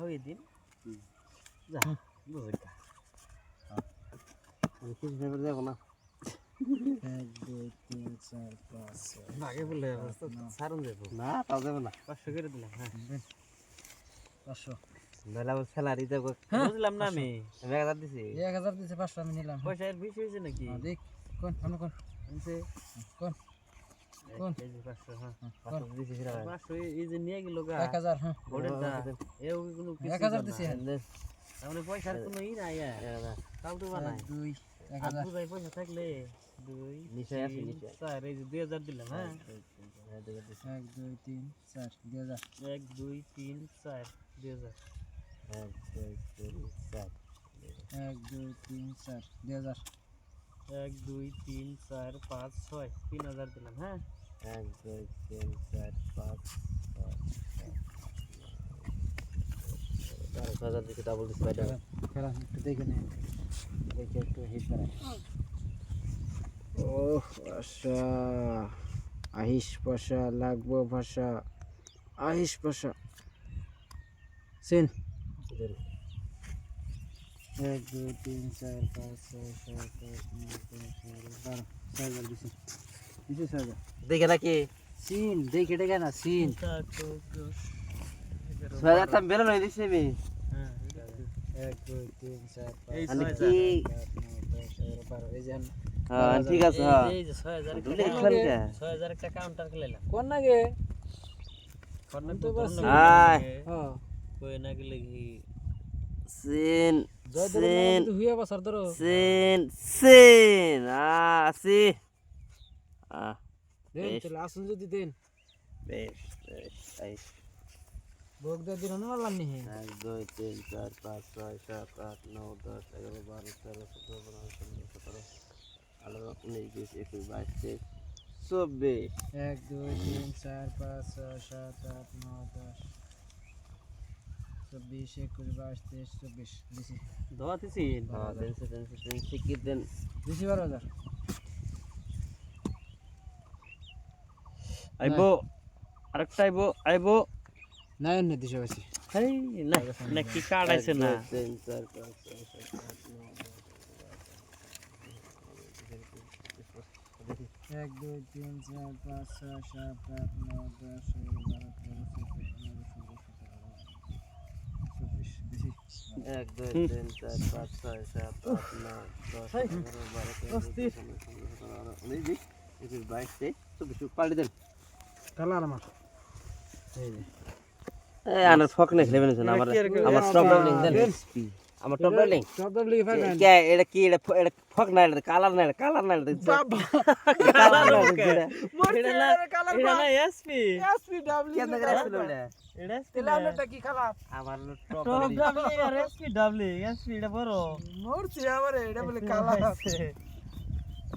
খাওয়াই দিন যা বুঝা কিছু ফেভার দেখো না 1 2 3 4 5 6 আগে বললে সারুন যাবো না তাও যাবে না 500 করে দিলাম হ্যাঁ 500 বেলা স্যালারি দেবো বুঝলাম না আমি 1000 দিছি 1000 দিছে 500 আমি নিলাম পয়সা এর বেশি হয়েছে নাকি দেখ কোন আমরা কোন আনছে কোন কোন 500 হ্যাঁ 500 দিছি ফিরা 500 এই যে নিয়ে গেল গা 1000 হ্যাঁ বোর্ডের দা এও কোনো কিছু 1000 দিছি হ্যাঁ তাহলে পয়সার কোনো ই নাই তাও তো বানাই 2 আর 1000 বুঝাই পয়সা থাকলে 2 নিচে আছে নিচে 4 এই যে 2000 দিলাম হ্যাঁ 1 2 3 4 2000 1 2 3 4 2000 1 2 3 4 1 2 3 4 2000 1 2 3 4 5 6 3000 দিলাম হ্যাঁ 1 2 3 4 5 10,000 দিকে ডাবল দিস বাইটা খেলা একটু দেখে নে দেখে একটু হিট করে ও আশা আহিস পাশা লাগবো ভাষা আহিস পাশা সিন 1 2 3 4 5 6 7 8 9 10 11 12 দিছি দিছি সাজা দেখে নাকি সিন দেখে দেখে না সিন 6000 টাকা বেরো নই দিছি আমি 1 2 3 4 5 এই 6 কি 12 এই যে হ্যাঁ ঠিক আছে হ্যাঁ এই যে 6000 দুলে খান কে 6000 একটা কাউন্টার খেলাইলাম কোন নাগে কোন তো বস আয় হ্যাঁ কই না গেলে কি সিন সিন হুইয়া বসার ধরো সিন সিন আসি দেন চলে আসুন যদি দেন বেশ বেশ আইস ভোগ দে দিন না মারলাম নি 1 2 3 4 5 6 7 8 9 10 11 12 13 14 15 16 17 18 19 20 21 22 1 2 3 4 5 6 7 8 9 10 24 21 22 23 24 দিছি দোয়া দিছি হ্যাঁ দেন কি দেন দিছি 12000 আইবো আরেকটা আইবো না এনে দিছো বেশি হেই না না কি কার্ড আছে না 3 4 5 6 7 8 9 1 2 3 4 5 6 7 8 9 10 11 12 13 14 15 16 17 18 19 20 1 2 3 4 5 6 7 8 9 10 11 12 13 14 15 16 পাল্টে দেন কালার আমার এই আনার ফক নেই খেলবেন না আমার টপ ডাবলিং দেন আমার টপ ডাবলিং কে এটা কি এটা ফক না এটা কালার না বাবা কালার এটা না এসপি ডাবলি কেন গেছিল এটা তেলাটা কি খারাপ আমার টপ ডাবলিং আর এসপি এটা বড় মোরছি আমারে এটা বলে কালার আছে